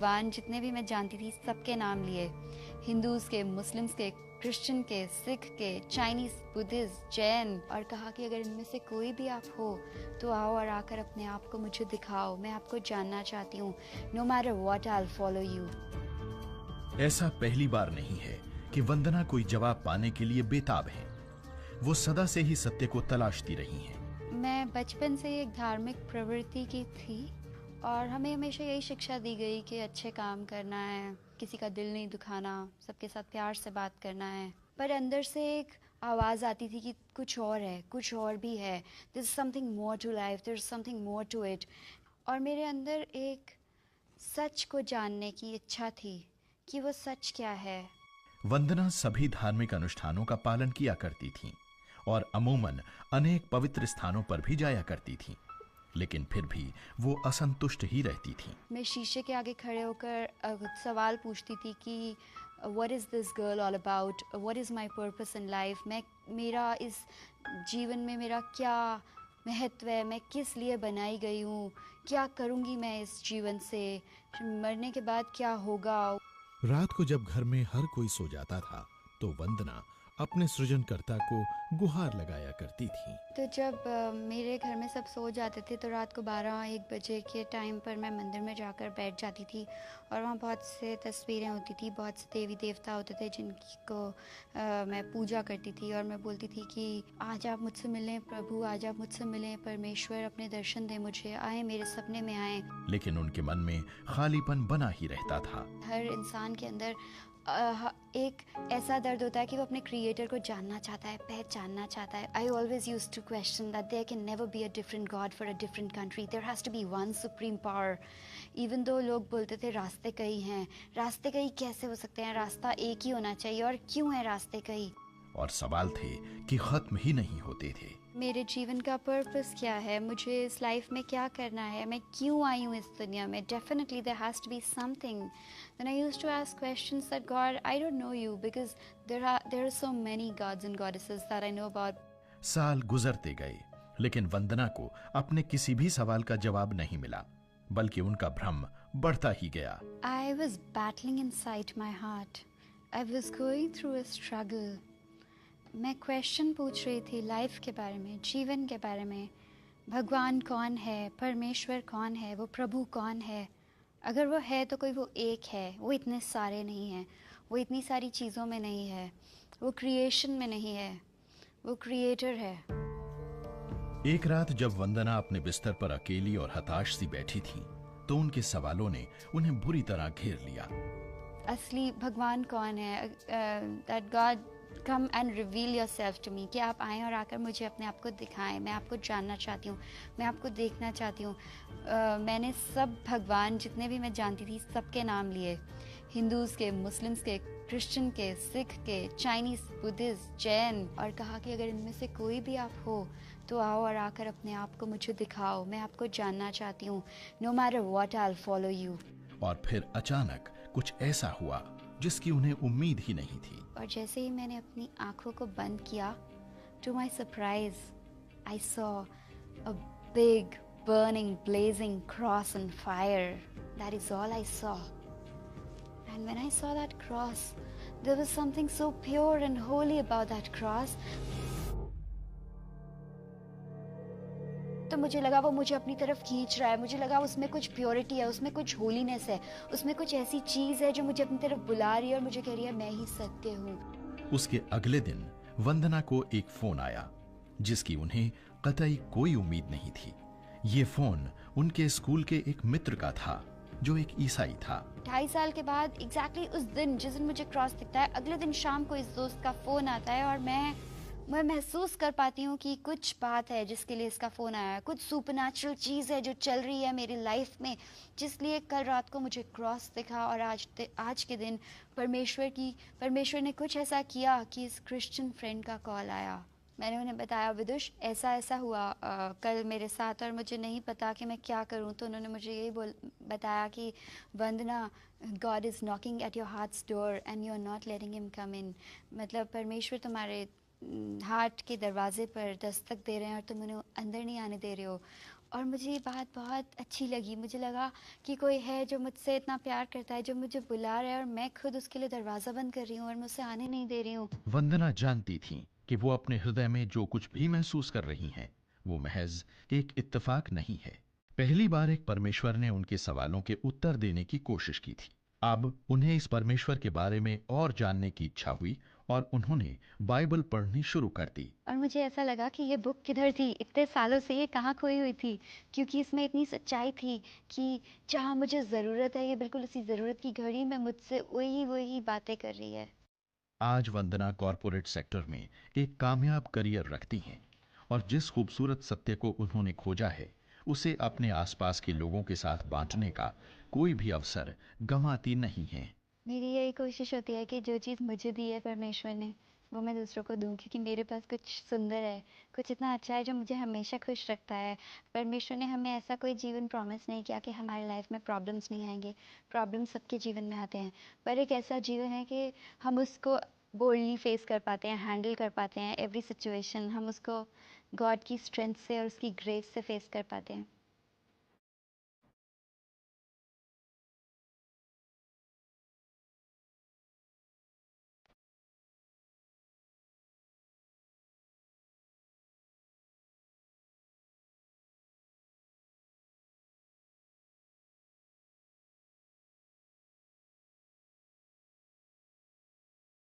भगवान जितने भी मैं जानती थी सबके नाम लिए, हिंदूज के, मुस्लिम्स के, क्रिश्चियन के, सिख के, चाइनीज, बुद्धिस्ट, जैन, और कहा कि अगर इनमें से कोई भी आप हो तो आओ और आकर अपने आप को मुझे दिखाओ, मैं आपको जानना चाहती हूँ। No matter what I will follow you. ऐसा पहली बार नहीं है कि वंदना कोई जवाब पाने के लिए बेताब है। वो सदा से ही सत्य को तलाशती रही हैं। मैं बचपन से ही एक धार्मिक प्रवृत्ति की थी और हमें हमेशा यही शिक्षा दी गई कि अच्छे काम करना है, किसी का दिल नहीं दुखाना, सबके साथ प्यार से बात करना है। पर अंदर से एक आवाज़ आती थी कि कुछ और है, कुछ और भी है, there is something more to life, there is something more to it. और मेरे अंदर एक सच को जानने की इच्छा थी कि वो सच क्या है। वंदना सभी धार्मिक अनुष्ठानों का पालन किया करती थीं और अमूमन अनेक पवित्र स्थानों पर भी जाया करती थीं, लेकिन फिर भी वो असंतुष्ट ही रहती थीं। मैं शीशे के आगे खड़े होकर सवाल पूछती थी कि what is this girl all about, what is my purpose in life, मैं मेरा इस जीवन में मेरा क्या महत्व है, मैं किस लिए बनाई गई हूँ, क्या करूँगी मैं इस जीवन से, मरने के बाद क्या होगा। रात को जब घर में हर कोई सो जाता था तो वंदना अपने सृजनकर्ता को गुहार लगाया करती थी। तो जब मेरे घर में सब सो जाते थे तो रात को 12-1 बजे के टाइम पर मैं मंदिर में जाकर बैठ जाती थी और वहाँ बहुत से तस्वीरें होती थी, बहुत से देवी देवता होते थे जिनको मैं पूजा करती थी। और मैं बोलती थी कि आज आप मुझसे मिलें प्रभु, आज आप मुझसे मिलें परमेश्वर, अपने दर्शन दें मुझे, आए मेरे सपने में आए। लेकिन उनके मन में खालीपन बना ही रहता था। हर इंसान के अंदर एक ऐसा दर्द होता है कि वो अपने क्रिएटर को जानना चाहता है, पहचानना चाहता है। I always use to question that there can never be a different god for a different country, there has to be one supreme power. Even though लोग बोलते थे रास्ते कई हैं, रास्ते कई कैसे हो सकते हैं, रास्ता एक ही होना चाहिए, और क्यों है रास्ते कई। और सवाल थे कि खत्म ही नहीं होते थे। मेरे जीवन का पर्पस क्या है, मुझे इस लाइफ में क्या करना है, मैं क्यों आई हूँ इस दुनिया में। Definitely there has to be something. Then I used to ask questions that God I don't know you, because there are so many gods and goddesses that I know about. साल गुजरते गए, लेकिन वंदना को अपने किसी भी सवाल का जवाब नहीं मिला, बल्कि उनका भ्रम बढ़ता ही गया। I was battling inside my heart. I was going through a struggle. मैं क्वेश्चन पूछ रही थी लाइफ के बारे में, जीवन के बारे में। भगवान कौन है, परमेश्वर कौन है, वो प्रभु कौन है। अगर वो है तो कोई वो एक है, वो इतने सारे नहीं हैं, वो इतनी सारी चीज़ों में नहीं है, वो क्रिएशन में नहीं है, वो क्रिएटर है। एक रात जब वंदना अपने बिस्तर पर अकेली और हताश सी बैठी थी तो उनके सवालों ने उन्हें बुरी तरह घेर लिया। असली भगवान कौन है, that God come and reveal yourself to me, कि आप आएँ और आकर मुझे अपने आप को दिखाएं, मैं आपको जानना चाहती हूँ, मैं आपको देखना चाहती हूँ। मैंने सब भगवान जितने भी मैं जानती थी सबके नाम लिए, हिंदूज़ के, मुस्लिम्स के, क्रिश्चियन के, सिख के, चाइनीज़, बुद्धिस्ट, जैन, और कहा कि अगर इनमें से कोई भी आप हो तो आओ और आकर अपने आप को मुझे दिखाओ, मैं आपको जानना चाहती हूँ। No matter what I will follow you. और फिर अचानक कुछ ऐसा हुआ जिसकी उन्हें उम्मीद ही नहीं थी। और जैसे ही मैंने अपनी आंखों को बंद किया, to my surprise I saw a big burning blazing cross on fire. That is all I saw. And when I saw that cross, there was something so pure and holy about that cross. तो मुझे लगा वो मुझे अपनी तरफ खींच रहा है, मुझे लगा उसमें कुछ प्योरिटी है, उसमें कुछ होलीनेस है, उसमें कुछ ऐसी चीज है जो मुझे अपनी तरफ बुला रही है और मुझे कह रही है मैं ही सत्य हूँ। उसके अगले दिन वंदना को एक फोन आया जिसकी उन्हें कतई कोई उम्मीद नहीं थी। ये फोन उनके स्कूल के एक मित्र का था जो एक ईसाई था। 2.5 साल के बाद एग्जैक्टली उस दिन जिस दिन मुझे क्रॉस दिखता है, अगले दिन शाम को इस दोस्त का फोन आता है और मैं महसूस कर पाती हूँ कि कुछ बात है जिसके लिए इसका फ़ोन आया है, कुछ सुपरनैचुरल चीज़ है जो चल रही है मेरी लाइफ में, जिसलिए कल रात को मुझे क्रॉस दिखा। और आज के दिन परमेश्वर ने कुछ ऐसा किया कि इस क्रिश्चियन फ्रेंड का कॉल आया। मैंने उन्हें बताया विदुष ऐसा ऐसा हुआ कल मेरे साथ और मुझे नहीं पता कि मैं क्या करूं। तो उन्होंने मुझे यही बताया कि Vandana, God is knocking at your hearts door and you are not letting him come in. मतलब परमेश्वर तुम्हारे हार्ट के दरवाजे पर दस्तक दे रहे हैं और तुम उन्हें अंदर नहीं आने दे रहे हो। और मुझे ये बात बहुत अच्छी लगी। मुझे लगा कि कोई है जो मुझसे इतना प्यार करता है, जो मुझे बुला रहा है और मैं खुद उसके लिए दरवाज़ा बंद कर रही हूँ और मैं उसे आने नहीं दे रही हूँ। वंदना जानती थीं कि वो अपने हृदय में जो कुछ भी महसूस कर रही हैं वो महज एक इत्तेफाक नहीं है। पहली बार एक परमेश्वर ने उनके सवालों के उत्तर देने की कोशिश की थी। अब उन्हें इस परमेश्वर के बारे में और जानने की इच्छा हुई और उन्होंने बाइबल पढ़नी शुरू कर दी। और मुझे ऐसा लगा कि ये बुक किधर थी? इतने सालों से ये कहाँ खोई हुई थी? क्योंकि इसमें इतनी सच्चाई थी कि जहाँ मुझे ज़रूरत है, ये बिल्कुल उसी ज़रूरत की घड़ी में मुझसे वही बातें कर रही है। आज वंदना कॉरपोरेट सेक्टर में एक कामयाब करियर रखती हैं और जिस खूबसूरत सत्य को उन्होंने खोजा है उसे अपने आसपास के लोगों के साथ बांटने का कोई भी अवसर गंवाती नहीं है। मेरी यही कोशिश होती है कि जो चीज़ मुझे दी है परमेश्वर ने, वो मैं दूसरों को दूँ, क्योंकि मेरे पास कुछ सुंदर है, कुछ इतना अच्छा है जो मुझे हमेशा खुश रखता है। परमेश्वर ने हमें ऐसा कोई जीवन प्रॉमिस नहीं किया कि हमारी लाइफ में प्रॉब्लम्स नहीं आएँगे। प्रॉब्लम्स सबके जीवन में आते हैं, पर एक ऐसा जीवन है कि हम उसको बोल्डली फेस कर पाते हैं, हैंडल कर पाते हैं एवरी सिचुएशन। हम उसको गॉड की स्ट्रेंथ से और उसकी ग्रेस से फेस कर पाते हैं।